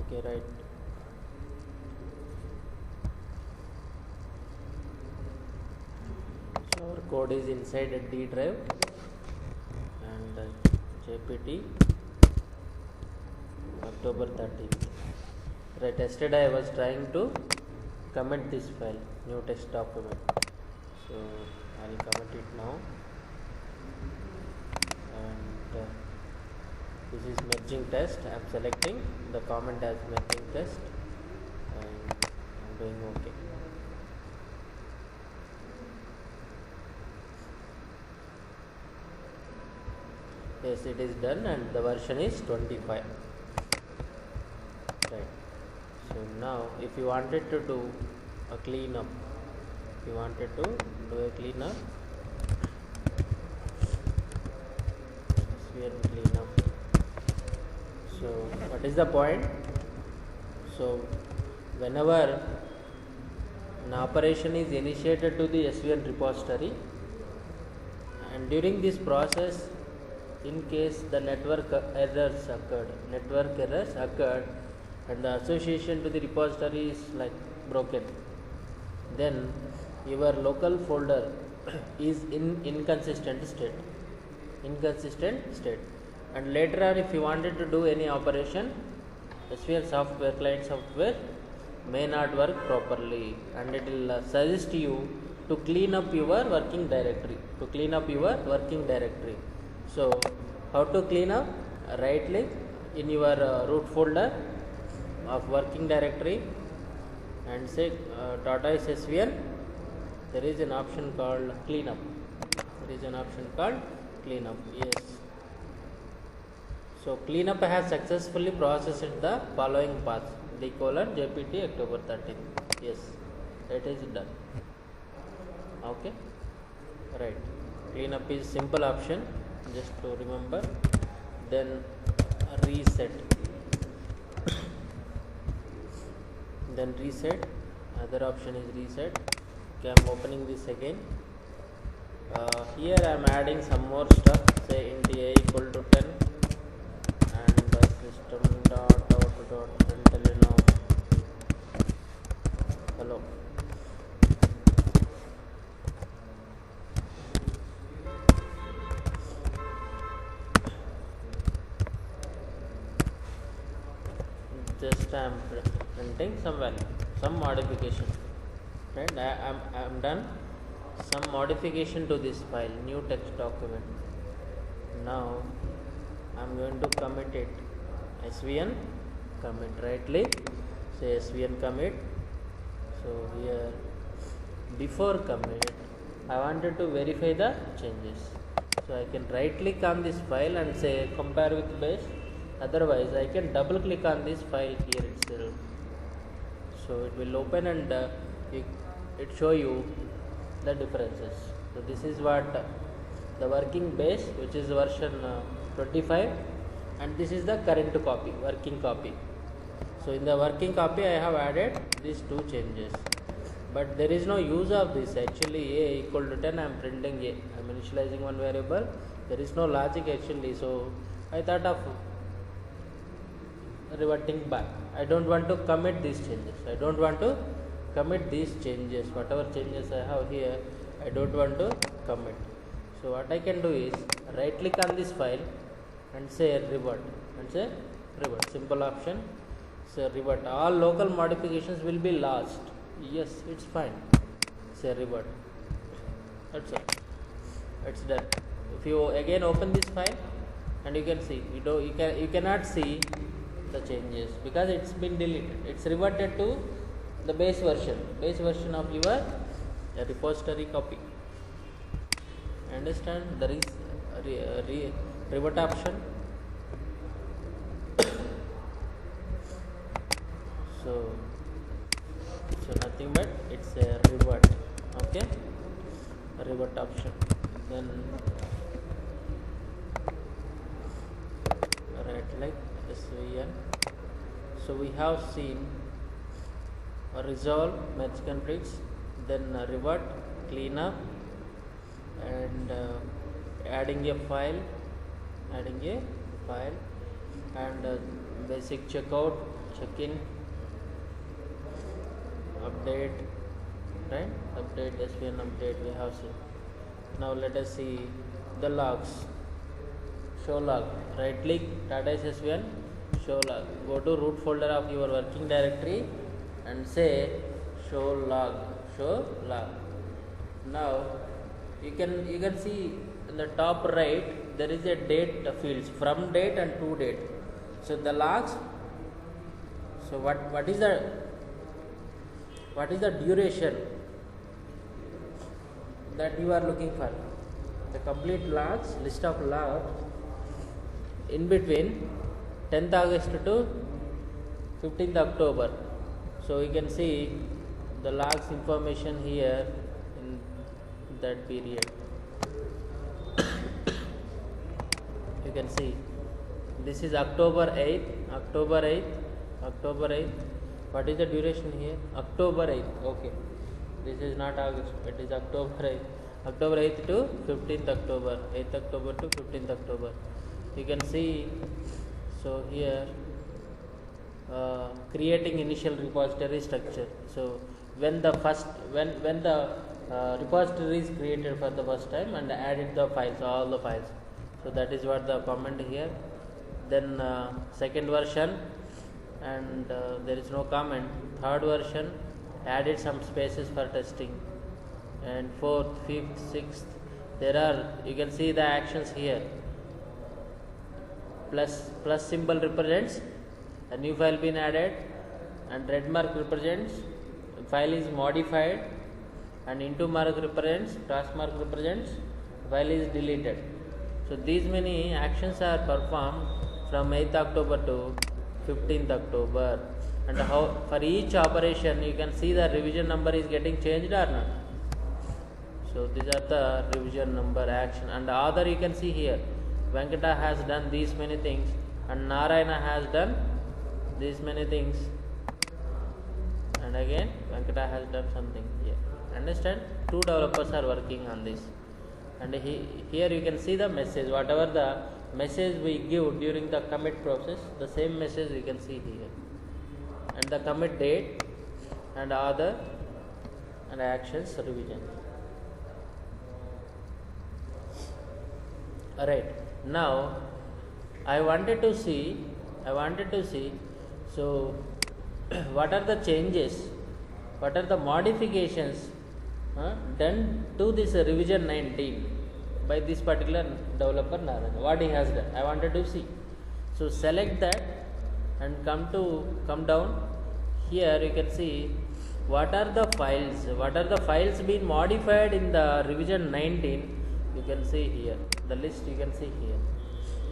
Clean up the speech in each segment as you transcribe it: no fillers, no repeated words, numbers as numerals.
Okay, right. So our code is inside a D drive and JPT October 13th. Right, yesterday I was trying to commit this file, new text document. So I'll commit it now, and this is merging test. I'm selecting the comment as merging test and I'm doing OK. Yes, it is done and the version is 25. Right. So now if you wanted to do a cleanup, sphere cleanup. So what is the point? So whenever an operation is initiated to the SVN repository, and during this process, in case the network errors occurred and the association to the repository is like broken, then your local folder is in inconsistent state, and later on if you wanted to do any operation, SVN software, client software may not work properly, and it will suggest you to clean up your working directory, So how to clean up? Right click in your root folder of working directory and say tortoise svn. There is an option called cleanup. Yes. So cleanup has successfully processed the following paths: :JPT October 13th. Yes, it is done. Okay, right. Cleanup is simple option, just to remember. Then reset. Other option is reset. Okay, I'm opening this again. Here I am adding some more stuff. Say int a equal to 10 and system dot out dot println of hello. Just I am printing some value, some modification. Right, I am done. Some modification to this file, new text document. Now I am going to commit it. SVN commit. Right click, say SVN commit. So here before commit, I wanted to verify the changes. So I can right click on this file and say compare with base. Otherwise I can double click on this file here itself. So it will open and it show you the differences. So this is what the working base, which is version 25, and this is the current copy, working copy. So in the working copy I have added these two changes, but there is no use of this. Actually a equal to 10, I am printing a, I am initializing one variable. There is no logic actually, so I thought of reverting back. I don't want to commit these changes. Whatever changes I have here, I don't want to commit. So what I can do is right click on this file and say revert, simple option. Say revert, all local modifications will be lost. Yes, it's fine. Say revert. That's all. It's done. If you again open this file, and you can see, you cannot see the changes because it's been deleted. It's reverted to the base version of your repository copy. Understand? There is a revert option. so nothing but it's a revert. Okay, revert option. Then right like SVN. So we have seen resolve, merge conflicts, then revert, cleanup, and adding a file, and basic checkout, check in, update, right? Update, SVN update we have seen. Now let us see the logs. Show log, right click, Tata SVN, show log. Go to root folder of your working directory and say show log, show log. Now you can see in the top right there is a date fields, from date and to date. So the logs, so what is the duration that you are looking for? The complete logs, list of logs in between 10th August to 15th October. So you can see the logs information here in that period. You can see this is October 8th. What is the duration here? October 8th. Okay, this is not August, it is October 8th. October 8th to 15th October, 8th October to 15th October. You can see, so here creating initial repository structure. So when the repository is created for the first time and added the files, all the files. So that is what the comment here. Then second version, and there is no comment. Third version added some spaces for testing, and fourth, fifth, sixth, there are, you can see the actions here. Plus symbol represents a new file been added, and red mark represents file is modified, and into mark represents, cross mark represents file is deleted. So these many actions are performed from 8th October to 15th October, and how for each operation you can see the revision number is getting changed or not. So these are the revision number action, and the other you can see here. Venkata has done these many things, and Narayana has done these many things, and again Venkata has done something here. Understand? Two developers are working on this, and here you can see the message. Whatever the message we give during the commit process, the same message you can see here, and the commit date and other and actions revision. Alright, now I wanted to see so what are the changes, what are the modifications done to this revision 19 by this particular developer Narayana. What he has done, I wanted to see. So select that and come down. Here you can see what are the files being modified in the revision 19. You can see here the list, you can see here.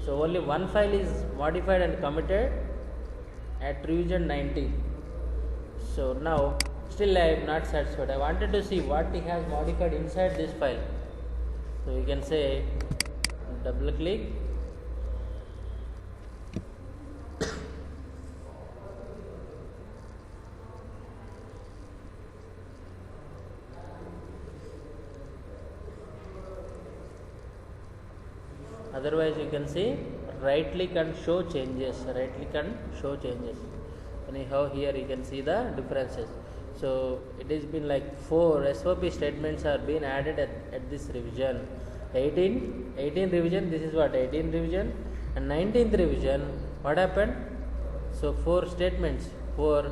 So only one file is modified and committed at revision 19. So now still I am not satisfied. I wanted to see what he has modified inside this file. So you can say double click, otherwise you can see right click and show changes, anyhow here you can see the differences. So it has been like 4 SOP statements are being added at this revision 18 revision. This is what 18 revision, and 19th revision what happened. So 4 statements, 4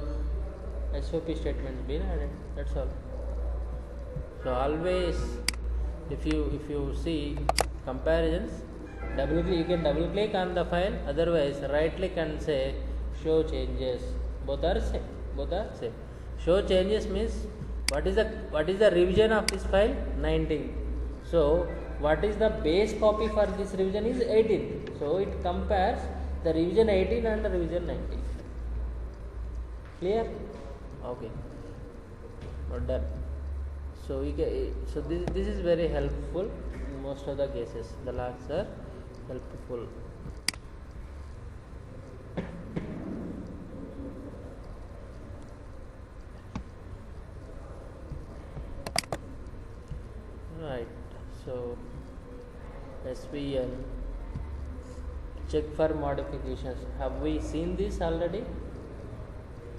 SOP statements been added, that's all. So always if you see comparisons, you can double click on the file, otherwise right click and say show changes. Both are same. Show changes means what is the revision of this file? 19. So what is the base copy for this revision is 18. So it compares the revision 18 and the revision 19. Clear? Okay. Not done. So this is very helpful in most of the cases. The logs are helpful. Right. So SVN check for modifications. Have we seen this already?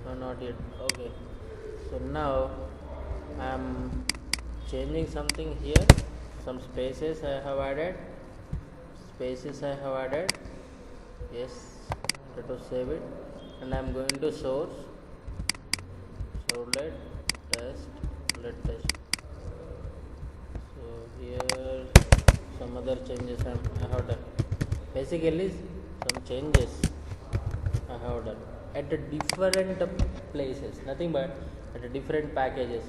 No, not yet. Okay. So now I am changing something here. Some spaces I have added. Yes. Let us save it. And I am going to source. So let test. So here some other changes I have done. Basically some changes I have done at the different places, nothing but at the different packages,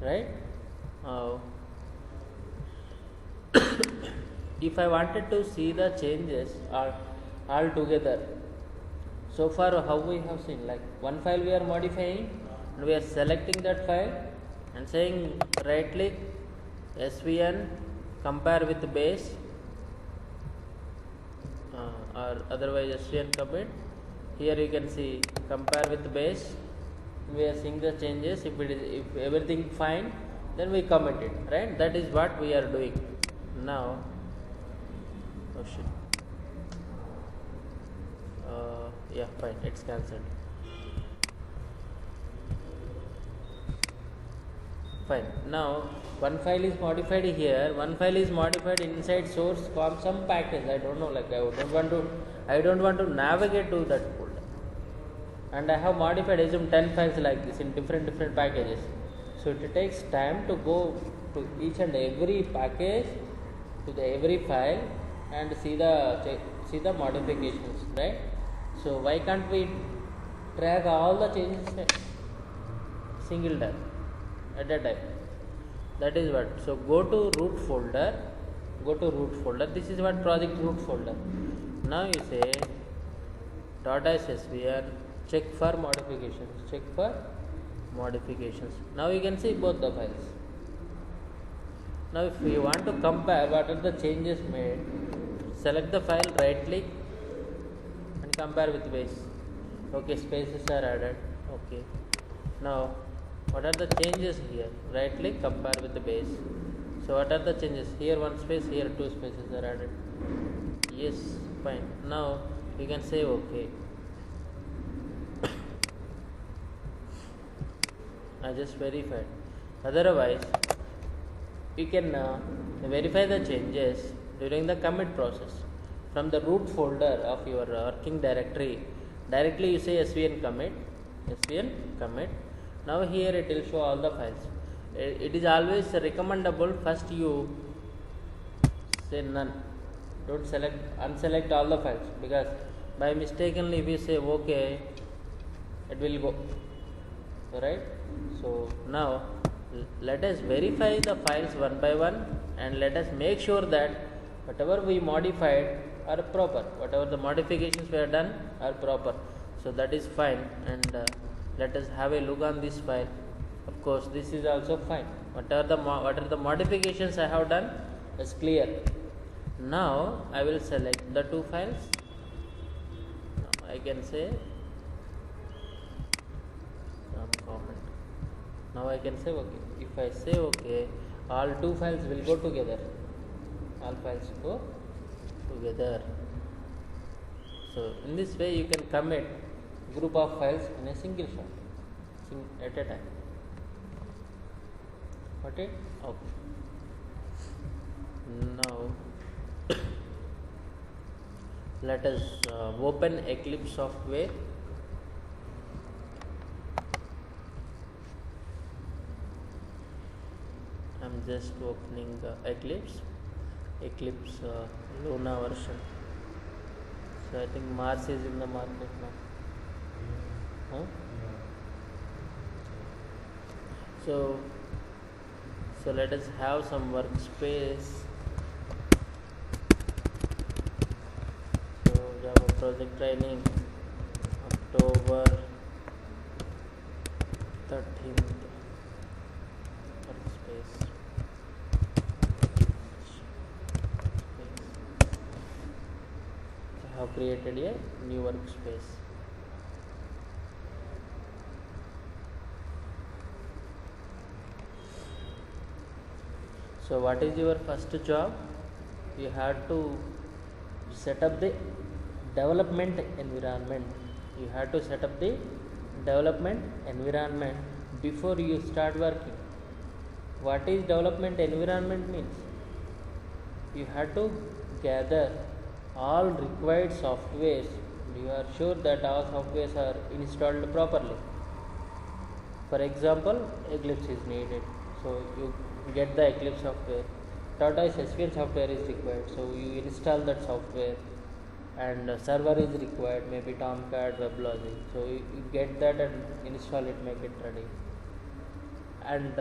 right? Uh, if I wanted to see the changes all together, so far how we have seen, like one file we are modifying and we are selecting that file and saying right click svn compare with base, or otherwise svn commit. Here you can see compare with base. We are seeing the changes. If everything fine, then we commit it, right? That is what we are doing now. Oh shit. Yeah, fine, it's cancelled. Fine. Now one file is modified here, one file is modified inside source com some package. I don't know, like I don't want to navigate to that folder. And I have modified assume 10 files like this in different packages. So it takes time to go to each and every package, to the every file, and see the modifications, right? So why can't we track all the changes single time at a time? That is what. So go to root folder. This is what project root folder. Now you say .svn check for modifications. Now you can see both the files. Now if you want to compare what are the changes made, select the file, right click and compare with base. Okay, spaces are added. Okay. Now what are the changes here? Right click, compare with the base. So what are the changes? Here one space, here two spaces are added. Yes, fine. Now you can say okay. I just verified. Otherwise, you can verify the changes during the commit process from the root folder of your working directory. Directly you say svn commit. Now here it will show all the files. It is always recommendable first you say none. Don't unselect all the files, because by mistakenly if you say okay, it will go. Right? So now let us verify the files one by one and let us make sure that whatever we modified are proper, whatever the modifications we have done are proper. So that is fine, and let us have a look on this file. Of course this is also fine. What are the modifications I have done is clear. Now I will select the two files. Now I can say some comment. Now I can say okay. If I say okay, all two files will go together. All files go together. So in this way you can commit group of files in a single shot, at a time. Got it? Okay. Now let us open Eclipse software. I'm just opening Eclipse Luna version. So I think Mars is in the market now. Huh? So let us have some workspace. So Java project training, October 13th. Workspace. I have created a new workspace. So what is your first job? You have to set up the development environment. You have to set up the development environment before you start working. What is development environment means? You have to gather all required softwares. You are sure that all softwares are installed properly. For example, Eclipse is needed, so you get the Eclipse software. Tortoise SVN software is required, so you install that software. And server is required, maybe Tomcat, WebLogic. So you get that and install it, make it ready. And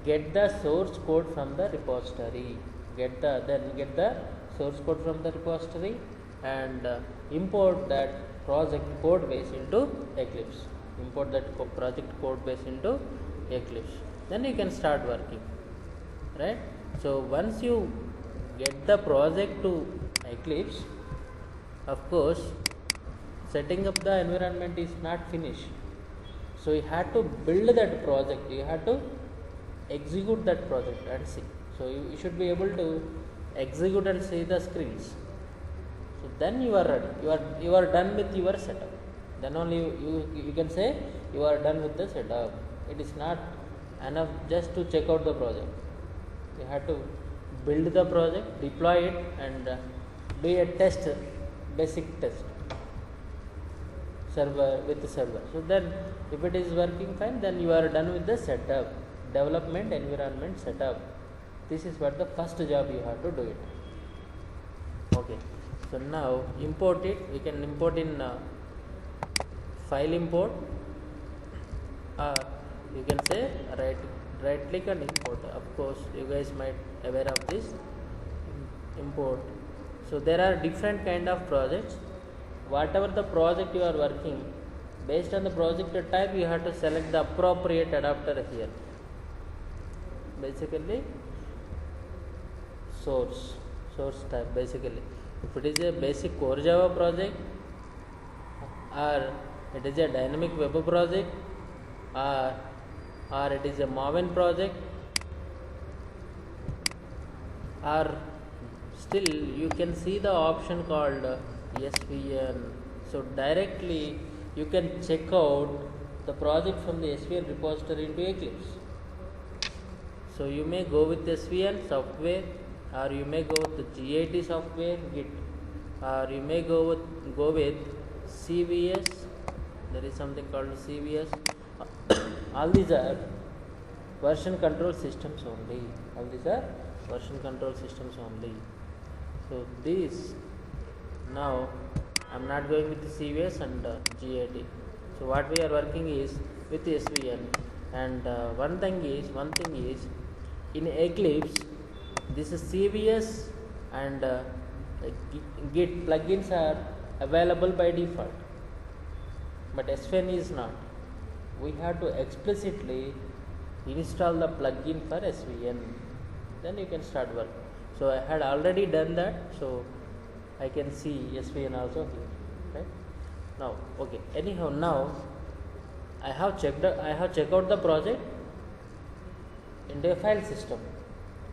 get the source code from the repository. Get the source code from the repository and import that project code base into Eclipse. Import that project code base into Eclipse. Then you can start working, right? So once you get the project to Eclipse, of course, setting up the environment is not finished. So you have to build that project. You have to execute that project and see. So you should be able to execute and see the screens. So then you are ready. You are done with your setup. Then only you can say you are done with the setup. It is not enough just to check out the project. You have to build the project, deploy it, and do a test, basic test server with the server. So then if it is working fine, then you are done with the setup, development environment setup. This is what the first job you have to do it. Okay, so now import it. We can import in file import, or you can say right click and import. Of course you guys might aware of this import. So there are different kind of projects. Whatever the project you are working, based on the project type, you have to select the appropriate adapter here. Basically source type. Basically if it is a basic core Java project, or it is a dynamic web project, or it is a Maven project, or still you can see the option called SVN. So directly you can check out the project from the SVN repository into Eclipse. So you may go with SVN software, or you may go with the GIT software, Git, or you may go with CVS. There is something called CVS. All these are version control systems only. So these, now I am not going with the CVS and GIT. So what we are working is with SVN. And one thing is in Eclipse, this is CVS and Git plugins are available by default, but SVN is not. We have to explicitly install the plugin for SVN. Then you can start work. So I had already done that, so I can see SVN also here, right? Now, okay. Anyhow, now I have checked out the project into a file system,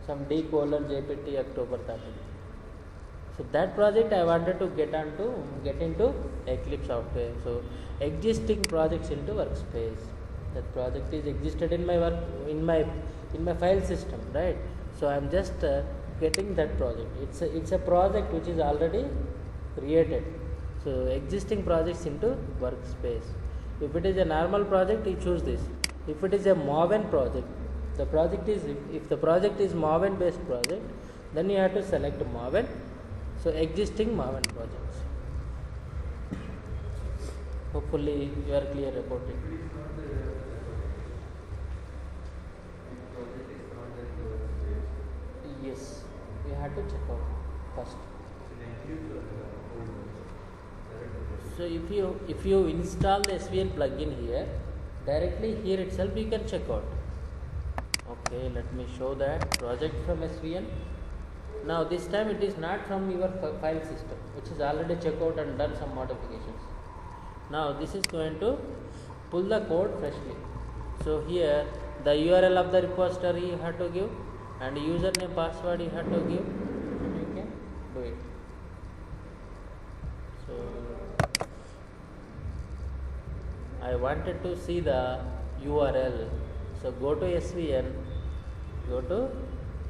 some D:/JPT October 13. So that project I wanted to get into Eclipse software. So existing projects into workspace. That project is existed in my work in my file system, right? So I am just getting that project. It's a project which is already created. So existing projects into workspace. If it is a normal project, you choose this. If it is a Maven project, if the project is Maven based project, then you have to select Maven. So existing Maven projects. Hopefully you are clear about it. Yes, you have to check out first. So if you install the SVN plugin here, directly here itself you can check out. Okay, let me show that project from SVN. Now this time it is not from your file system, which is already checked out and done some modifications. Now this is going to pull the code freshly. So here the URL of the repository you have to give, and username password you have to give, and you can do it. So I wanted to see the URL. So go to SVN, go to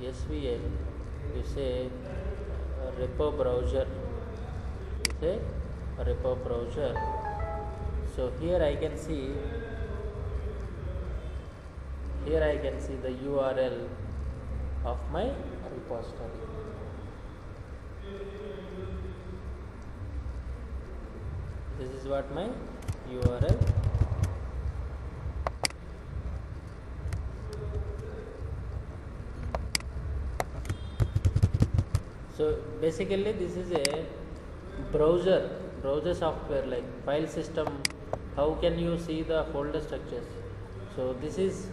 SVN, you say repo browser, you say repo browser. So here I can see the URL of my repository. This is what my URL. So basically this is a browser software like file system. How can you see the folder structures? So this is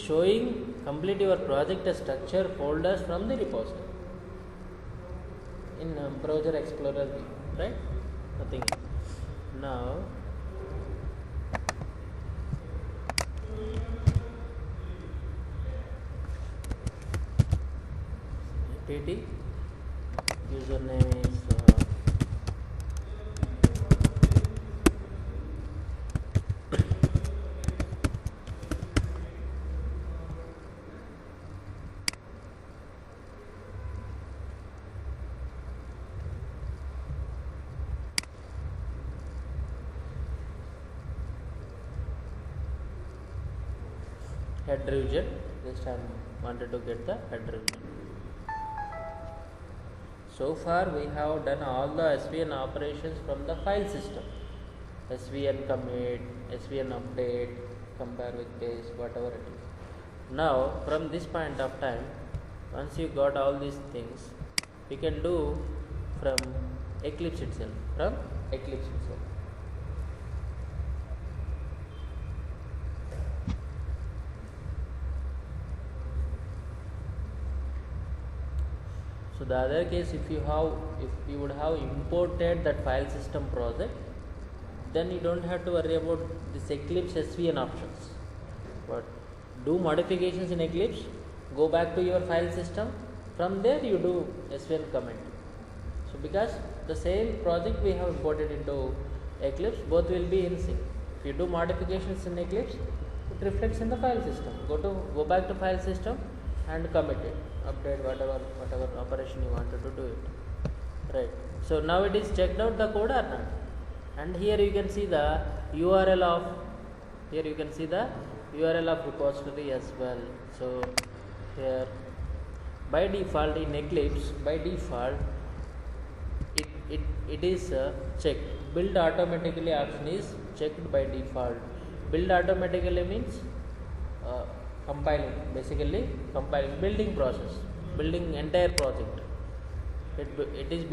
showing complete your project structure folders from the repository in browser explorer, right? Nothing. Now apt username is head revision. Just I wanted to get the head revision. So far we have done all the SVN operations from the file system. SVN commit, SVN update, compare with paste, whatever it is. Now from this point of time, once you got all these things, we can do from Eclipse itself. So the other case, if you would have imported that file system project, then you don't have to worry about this Eclipse SVN options. But do modifications in Eclipse, go back to your file system, from there you do SVN comment. So because the same project we have imported into Eclipse, both will be in sync. If you do modifications in Eclipse, it reflects in the file system. Go back to file system and commit it, update whatever operation you wanted to do it, right? So now it is checked out the code or not, and here you can see the URL of repository as well. So here by default in Eclipse, it is checked. Build automatically option is checked by default. Build automatically means compiling building process, building entire project. It is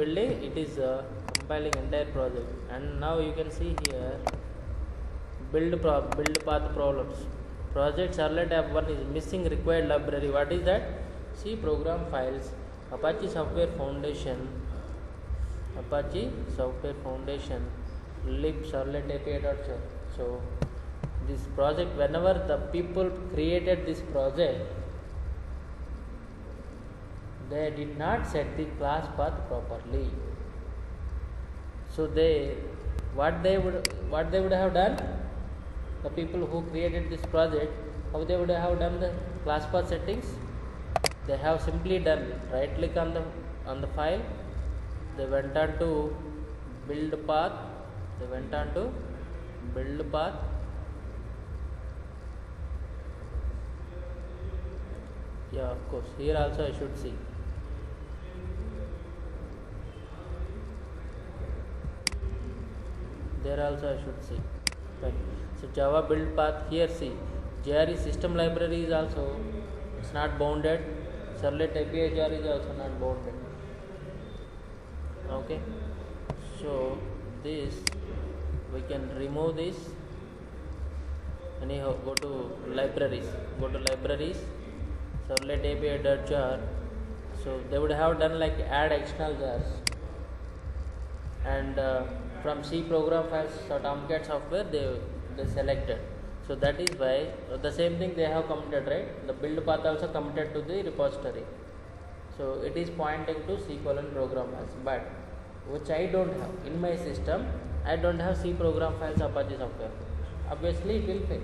compiling entire project. And now you can see here build path problems. Project Servlet app 1 is missing required library. What is that? C program files, Apache Software Foundation, lib servlet api.char. So this project, whenever the people created this project, they did not set the class path properly. So what they would have done, the people who created this project, how they would have done the class path settings? They have simply done right click on the file, they went on to build path, yeah, of course, here also I should see. There also I should see. Right. So Java build path, here see JRE system library is also, it's not bounded. Servlet API jar is also not bounded. Okay. So this we can remove this. Anyhow, go to libraries. Servlet API.jar. So they would have done like add external jars, and from C program files or Tomcat software they selected. So that is why the same thing they have committed, right? The build path also committed to the repository. So it is pointing to C program files, but which I don't have in my system. I don't have C program files Apache software. obviously it will fail,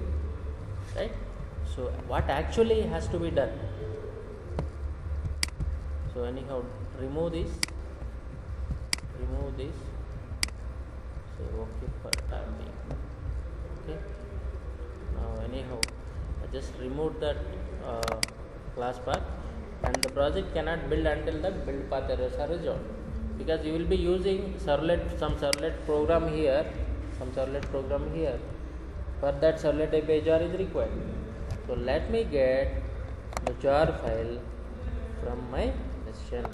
right? So what actually has to be done? So anyhow, remove this, say okay for time being. Okay, now anyhow I just remove that class path, and the project cannot build until the build path errors are resolved, because you will be using some servlet program here, for that servlet API jar is required. So let me get the jar file from my session.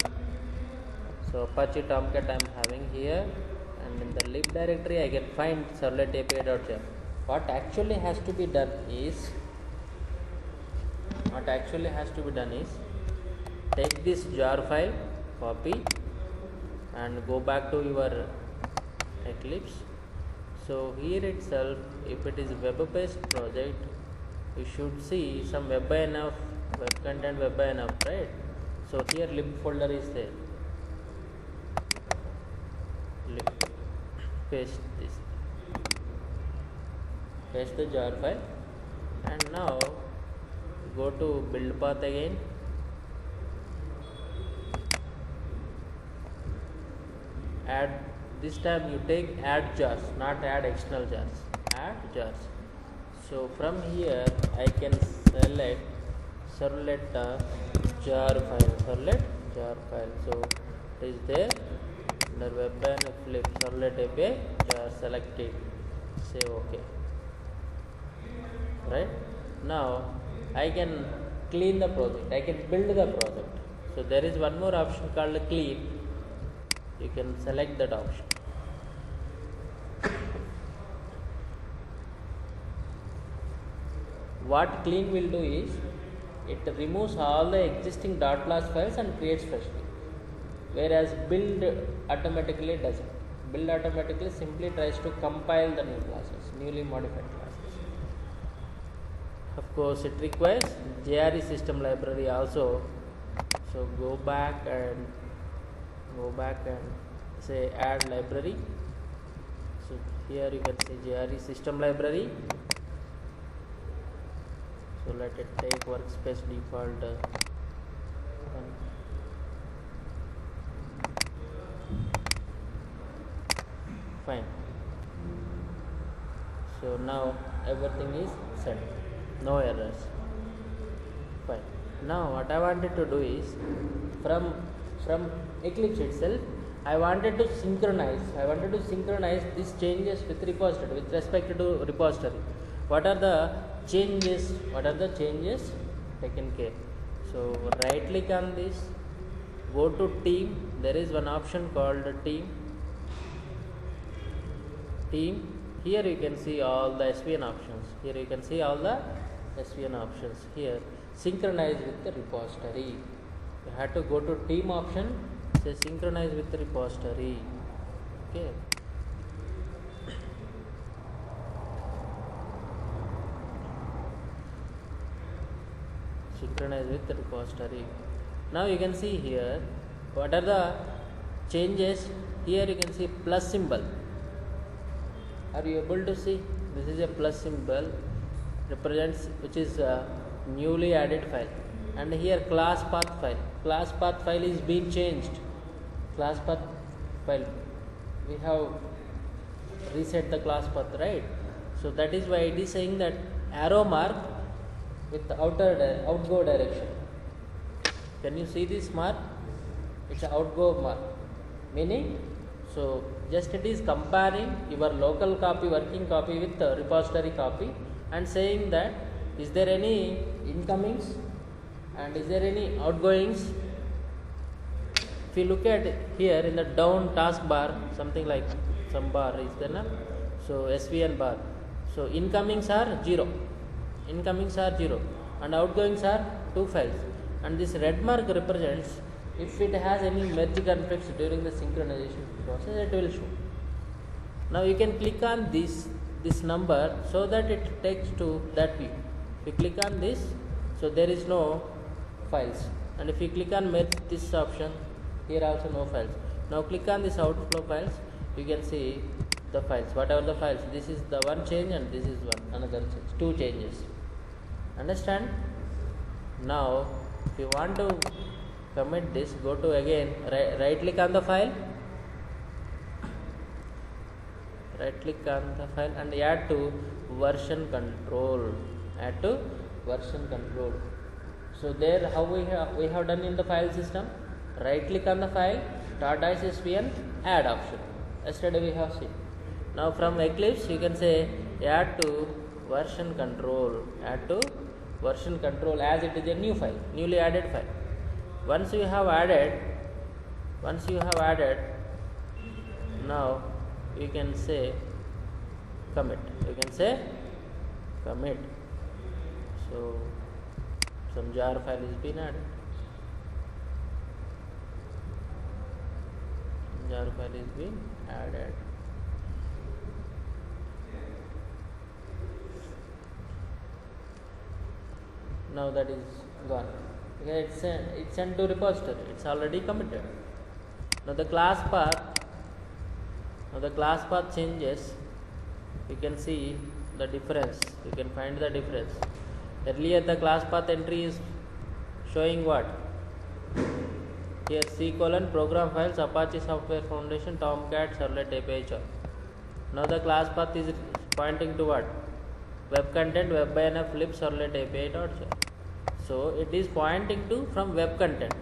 So Apache Tomcat I am having here, and in the lib directory I can find servlet API.jar. What actually has to be done is take this jar file, copy, and go back to your Eclipse. So here itself, if it is web-based project, you should see some web content, right? So here lib folder is there. Paste the jar file, and now go to build path again. Add, this time you take add jars, not add external jars, add jars. So from here I can select servlet jar file, so it is there under web and Eclipse servlet API jar, select it, say okay. Right, now I can clean the project, I can build the project. So there is one more option called clean. You can select that option. What clean will do is, it removes all the existing .class files and creates freshly, whereas build automatically doesn't. Build automatically simply tries to compile the new classes, newly modified classes. Of course it requires JRE system library also. So go back and say add library. So here you can say JRE system library. So let it take workspace default one. Fine. So now everything is set, no errors. Fine. Now what I wanted to do is, from Eclipse itself, I wanted to synchronize these changes with repository, with respect to repository. What are the changes taken care? So right click on this, go to team. There is one option called team. Here you can see all the SVN options. Here synchronize with the repository. You have to go to team option, say synchronize with the repository. Okay. Synchronize with the repository. Now you can see here what are the changes. Here you can see plus symbol. Are you able to see? This is a plus symbol, represents which is a newly added file. And here class path file is being changed. Class path file, we have reset the class path, right? So that is why it is saying that arrow mark with the outgo direction. Can you see this mark? It's an outgo mark, meaning, so just it is comparing your local copy, working copy with the repository copy, and saying that is there any incomings and is there any outgoings. If you look at here in the down task bar, something like some bar is there now. So SVN bar. So incomings are 0, and outgoings are 2 files. And this red mark represents if it has any merge conflicts during the synchronization process, it will show. Now you can click on this number so that it takes to that view. If you click on this, so there is no files, and if you click on merge this option, here also no files. Now click on this outflow files, you can see the files, whatever the files. This is the one change and this is one another change, two changes. Understand? Now if you want to commit this, go to again right click on the file, right click on the file and add to version control, add to version control. So there how we have done in the file system, right click on the file, .svn, add option. Yesterday we have seen. Now from Eclipse you can say add to version control, add to version control, as it is a new file, newly added file. Once you have added, now you can say commit, so some jar file is been added, now that is gone. Okay, it's sent to repository, it's already committed. Now the class path changes, you can see the difference, you can find the difference. Earlier the class path entry is showing what? Here C: program files, Apache Software Foundation, Tomcat, Servlet API job. Now the class path is pointing to what? Web content, WebINF, lib, Servlet API.job. So it is pointing to from web content.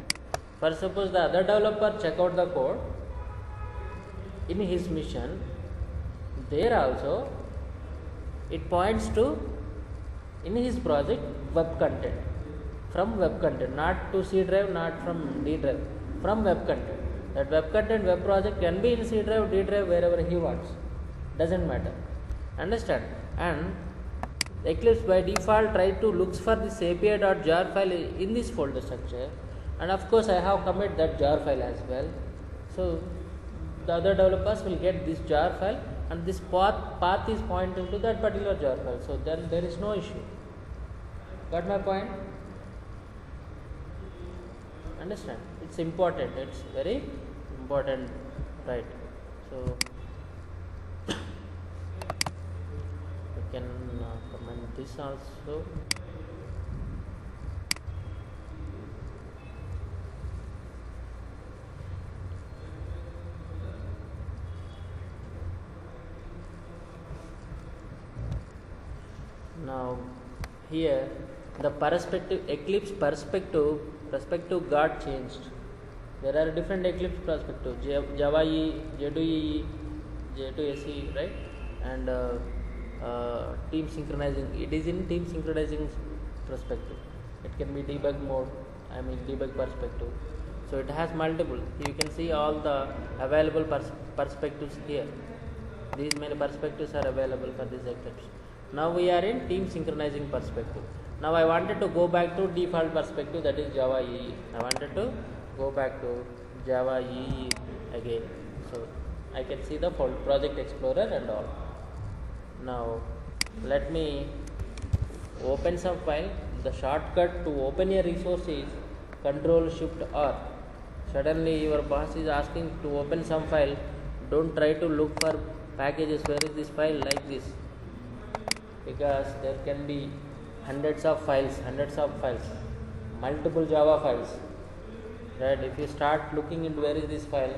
For suppose the other developer check out the code in his mission, there also it points to in his project web content, from web content, not to C drive, not from D drive, from web content. That web content, web project can be in C drive, D drive, wherever he wants, doesn't matter. Understand? And Eclipse by default try to looks for this API.jar file in this folder structure, and of course I have commit that jar file as well. So the other developers will get this jar file, and this path is pointing to that particular jar file. So then there is no issue. Got my point? Understand? It's important. It's very important, right? So we can comment this also. Now here the perspective, Eclipse perspective got changed. There are different Eclipse perspective, Java E, J2EE, J2SE, right? And team synchronizing. It is in team synchronizing perspective. It can be debug mode, debug perspective. So it has multiple. You can see all the available perspectives here. These many perspectives are available for this Eclipse. Now we are in team synchronizing perspective. Now I wanted to go back to default perspective, that is Java EE. I wanted to go back to Java EE again. So I can see the project explorer and all. Now let me open some file. The shortcut to open a resource is Ctrl+Shift+R. Suddenly your boss is asking to open some file. Don't try to look for packages. Where is this file like this? Because there can be hundreds of files, multiple Java files, right? If you start looking into where is this file,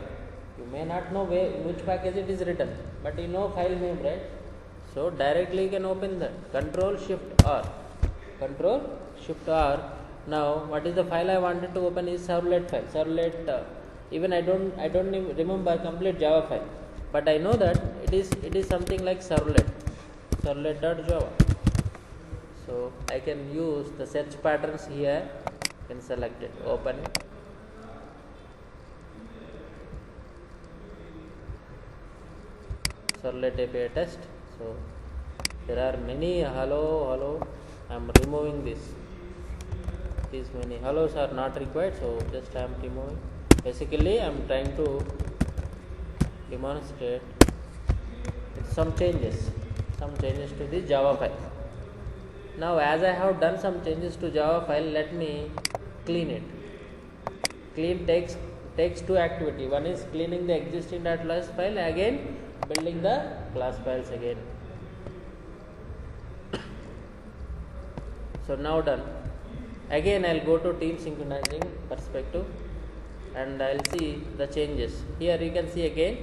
you may not know which package it is written, but you know file name, right? So directly you can open that. Ctrl+Shift+R. Now what is the file I wanted to open is servlet file. Servlet. Even I don't even remember complete Java file, but I know that it is something like servlet.java. So I can use the search patterns here. Can select it, open it. Servlet API test. So there are many hello. I am removing this. These many hellos are not required, so just I am removing. Basically I am trying to demonstrate some changes to the Java file. Now as I have done some changes to Java file, let me clean it. Clean takes two activity. One is cleaning the existing .less file, again building the class files again. So now done. Again I'll go to team synchronizing perspective and I'll see the changes. Here you can see again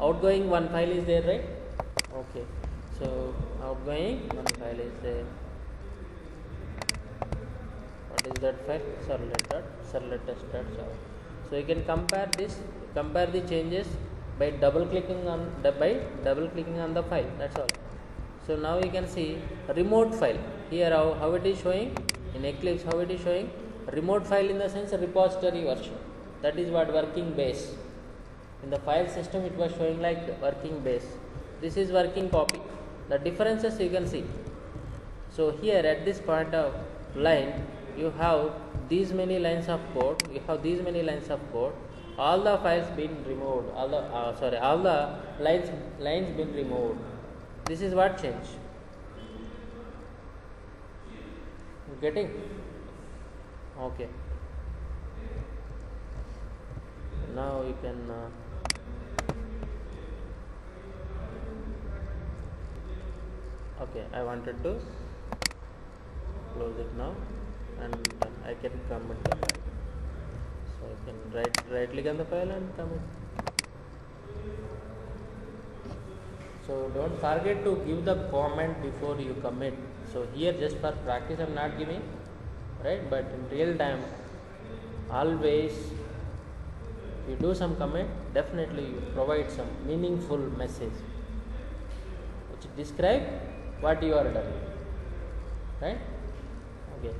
outgoing one file is there, right? Okay, so outgoing one file is there. What is that file? Servlet test. So you can compare the changes by double clicking on the file. That's all. So now you can see remote file. Here how it is showing in Eclipse, how it is showing remote file in the sense a repository version. That is what working base. In the file system it was showing like working base. This is working copy. The differences you can see. So here at this point of line you have these many lines of code. All the files been removed. All the lines been removed. This is what change. Getting? Okay. Now you can okay, I wanted to close it now and I can commit the file. So I can right click on the file and commit. So don't forget to give the comment before you commit. So here just for practice I am not giving, right? But in real time always you do some comment, definitely you provide some meaningful message which describe what you are done, right? Okay.